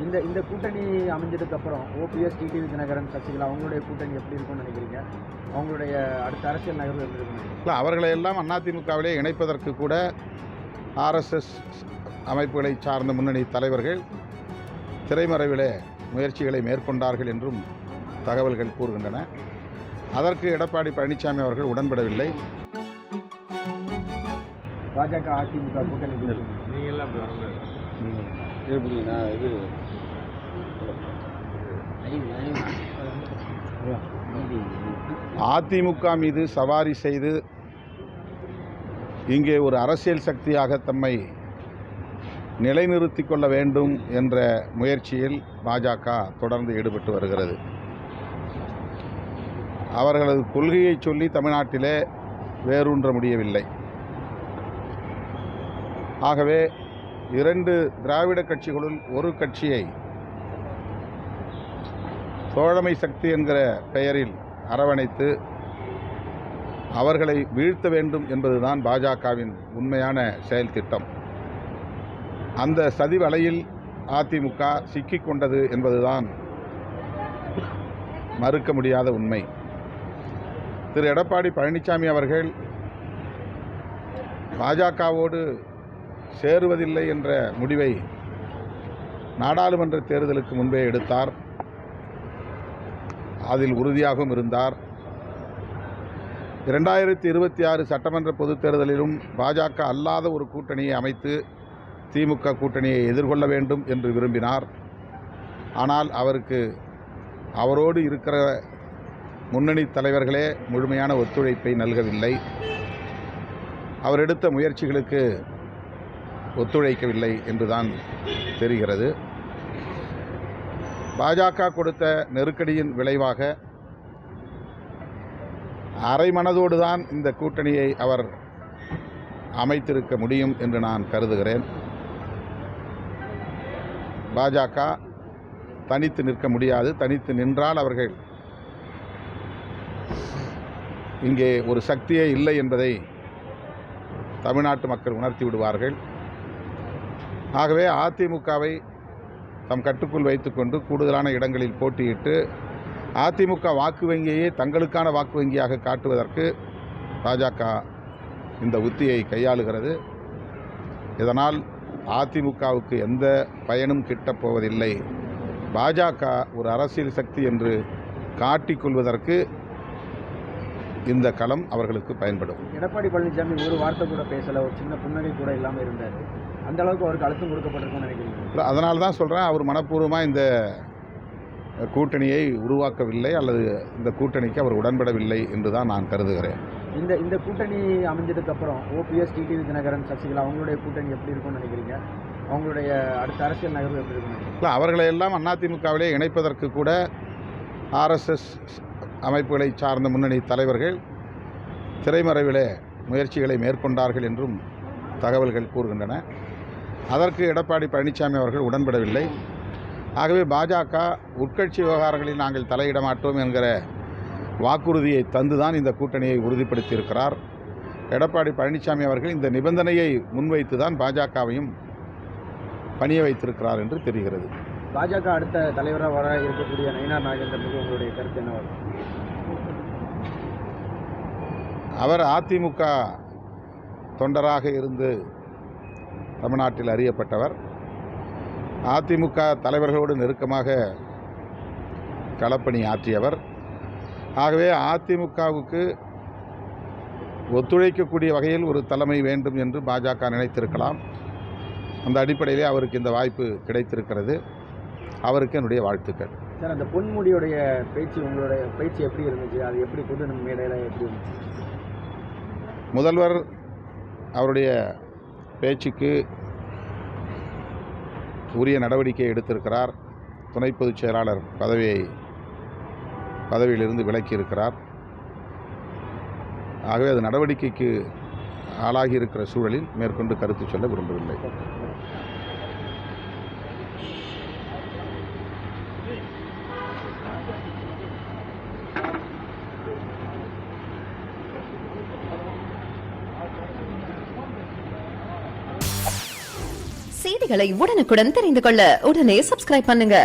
இந்த இந்த கூட்டணி அமைஞ்சதுக்கு அப்புறம் ஓபிஎஸ், டிடிவி தினகரன், சசிகலா அவங்களுடைய கூட்டணி எப்படி இருக்கும்னு நினைக்கிறீங்க? அவங்களுடைய அடுத்த அரசியல் நகர்வு எப்படி இருக்கும்னு நினைக்கிறீங்க? இல்லை, அவர்களை எல்லாம் அதிமுகவிலே இணைப்பதற்கு கூட ஆர்எஸ்எஸ் அமைப்புகளை சார்ந்த முன்னணி தலைவர்கள் திரைமறைவிலே முயற்சிகளை மேற்கொண்டார்கள் என்றும் தகவல்கள் கூறுகின்றன. அதற்கு எடப்பாடி பழனிசாமி அவர்கள் உடன்படவில்லை. பாஜக, அதிமுக கூட்டணி அதிமுக மீது சவாரி செய்து இங்கே ஒரு அரசியல் சக்தியாக தம்மை நிலைநிறுத்திக் கொள்ள வேண்டும் என்ற முயற்சியில் பாஜக தொடர்ந்து ஈடுபட்டு வருகிறது. அவர்களது கொள்கையை சொல்லி தமிழ்நாட்டிலே வேரூன்ற முடியவில்லை. ஆகவே இரண்டு திராவிட கட்சிகளுள் ஒரு கட்சியை தோழமை சக்தி என்கிற பெயரில் அரவணைத்து அவர்களை வீழ்த்த வேண்டும் என்பதுதான் பாஜகவின் உண்மையான செயல் திட்டம். அந்த சதி வலையில் அதிமுக சிக்கிக்கொண்டது என்பதுதான் மறுக்க முடியாத உண்மை. திரு எடப்பாடி பழனிசாமி அவர்கள் பாஜகவோடு சேருவதில்லை என்ற முடிவை நாடாளுமன்ற தேர்தலுக்கு முன்பே எடுத்தார். அதில் உறுதியாகவும் இருந்தார். 2026 சட்டமன்ற பொதுத் தேர்தலிலும் பாஜக அல்லாத ஒரு கூட்டணியை அமைத்து திமுக கூட்டணியை எதிர்கொள்ள வேண்டும் என்று விரும்பினார். ஆனால் அவருக்கு அவரோடு இருக்கிற முன்னணி தலைவர்களே முழுமையான ஒத்துழைப்பை நல்கவில்லை. அவர் எடுத்த முயற்சிகளுக்கு ஒத்துழைக்கவில்லை என்றுதான் தெரிகிறது. பாஜக கொடுத்த நெருக்கடியின் விளைவாக அரை மனதோடு தான் இந்த கூட்டணியை அவர் அமைத்திருக்க முடியும் என்று நான் கருதுகிறேன். பாஜக தனித்து நிற்க முடியாது. தனித்து நின்றால் அவர்கள் இங்கே ஒரு சக்தியே இல்லை என்பதை தமிழ்நாட்டு மக்கள் உணர்த்தி விடுவார்கள். ஆகவே அதிமுகவை தம் கட்டுக்குள் வைத்துக்கொண்டு கூடுதலான இடங்களில் போட்டியிட்டு அதிமுக வாக்கு வங்கியையே தங்களுக்கான வாக்கு வங்கியாக காட்டுவதற்கு பாஜக இந்த உத்தியை கையாளுகிறது. இதனால் அதிமுகவுக்கு எந்த பயனும் கிட்டப் போவதில்லை. பாஜக ஒரு அரசியல் சக்தி என்று காட்டிக்கொள்வதற்கு இந்த களம் அவர்களுக்கு பயன்படும். எடப்பாடி பழனிசாமி ஒரு வார்த்தை கூட பேசலை, ஒரு சின்ன புன்னகை கூட இல்லாமல் இருந்தார். அந்த அளவுக்கு அவருக்கு அழுத்தம் கொடுக்கப்பட்டிருக்கும்னு நினைக்கிறீங்க? அதனால தான் சொல்கிறேன், அவர் மனப்பூர்வமாக இந்த கூட்டணியை உருவாக்கவில்லை அல்லது இந்த கூட்டணிக்கு அவர் உடன்படவில்லை என்று தான் நான் கருதுகிறேன். இந்த கூட்டணி அமைஞ்சதுக்கு அப்புறம் ஓபிஎஸ், டிடிவி தினகரன், சசிகலா அவங்களுடைய கூட்டணி எப்படி இருக்கும்னு நினைக்கிறீங்க? அவங்களுடைய அடுத்த அரசியல் நகர்வு எப்படி இருக்கும்னு? இல்லை, அவர்களை எல்லாம் அதிமுகவிலே இணைப்பதற்கு கூட ஆர்எஸ்எஸ் அமைப்புகளை சார்ந்த முன்னணி தலைவர்கள் திரைமறைவிலே முயற்சிகளை மேற்கொண்டார்கள் என்றும் தகவல்கள் கூறுகின்றன. அதற்கு எடப்பாடி பழனிசாமி அவர்கள் உடன்படவில்லை. ஆகவே பாஜக உட்கட்சி விவகாரங்களில் நாங்கள் தலையிட மாட்டோம் என்கிற வாக்குறுதியை தந்துதான் இந்த கூட்டணியை உறுதிப்படுத்தியிருக்கிறார். எடப்பாடி பழனிசாமி அவர்கள் இந்த நிபந்தனையை முன்வைத்து தான் பாஜகவையும் பணிய வைத்திருக்கிறார் என்று தெரிகிறது. பாஜக அடுத்த தலைவராக வர இருக்கக்கூடிய நயினார் நாகேந்திரன் மீது உங்களுடைய கருத்து என்னவாக? அவர் அதிமுக தொண்டராக இருந்து தமிழ்நாட்டில் அறியப்பட்டவர். அதிமுக தலைவர்களோடு நெருக்கமாக களப்பணி ஆற்றியவர். ஆகவே அதிமுகவுக்கு ஒத்துழைக்கக்கூடிய வகையில் ஒரு தலைமை வேண்டும் என்று பாஜக நினைத்திருக்கலாம். அந்த அடிப்படையிலே அவருக்கு இந்த வாய்ப்பு கிடைத்திருக்கிறது. அவருக்கு என்னுடைய வாழ்த்துக்கள். சார், அந்த பொன்முடியுடைய பேச்சு, உங்களுடைய பேச்சு எப்படி இருந்துச்சு? அது எப்படி பொது மேடையில் எப்படி இருந்துச்சு? முதல்வர் அவருடைய பேச்சுக்கு உரிய நடவடிக்கை எடுத்திருக்கிறார். துணை பொதுச் செயலாளர் பதவியிலிருந்து விலக்கியிருக்கிறார். ஆகவே அது நடவடிக்கைக்கு ஆளாகி இருக்கிற சூழலில் மேற்கொண்டு கருத்து சொல்ல விரும்பவில்லை. செய்திகளை உடனுக்குடன் தெரிந்து கொள்ள உடனே சப்ஸ்கிரைப் பண்ணுங்க.